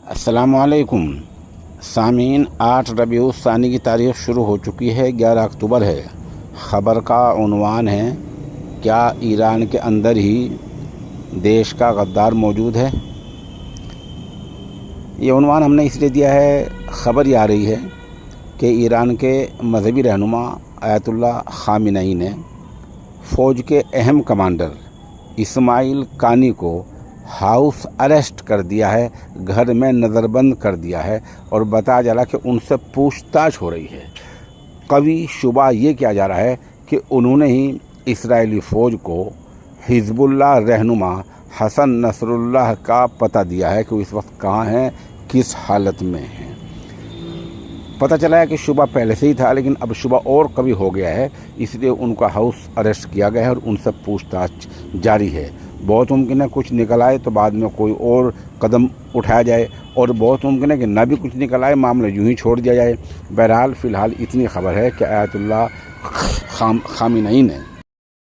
السلام علیکم سامعین، 8 ربیع الثانی کی تاریخ شروع ہو چکی ہے، 11 اکتوبر ہے۔ خبر کا عنوان ہے: کیا ایران کے اندر ہی دیش کا غدار موجود ہے؟ یہ عنوان ہم نے اس لیے دیا ہے، خبر یہ آ رہی ہے کہ ایران کے مذہبی رہنما آیت اللہ خامنئی نے فوج کے اہم کمانڈر اسماعیل قانی کو ہاؤس اریسٹ کر دیا ہے، گھر میں نظر بند کر دیا ہے، اور بتایا جا رہا ہے کہ ان سے پوچھ تاچھ ہو رہی ہے۔ قوی شبہ یہ کیا جا رہا ہے کہ انہوں نے ہی اسرائیلی فوج کو حزب اللہ رہنما حسن نصر اللہ کا پتہ دیا ہے کہ وہ اس وقت کہاں ہیں، کس حالت میں ہیں۔ پتہ چلا ہے کہ شبہ پہلے سے ہی تھا، لیکن اب شبہ اور قوی ہو گیا ہے، اس لیے ان کا ہاؤس اریسٹ کیا گیا ہے اور ان سے پوچھ تاچھ جاری ہے۔ بہت ممکن ہے کچھ نکل آئے تو بعد میں کوئی اور قدم اٹھایا جائے، اور بہت ممکن ہے کہ نہ بھی کچھ نکل آئے، معاملہ یوں ہی چھوڑ دیا جائے۔ بہرحال فی الحال اتنی خبر ہے کہ آیت اللہ خامنئی نے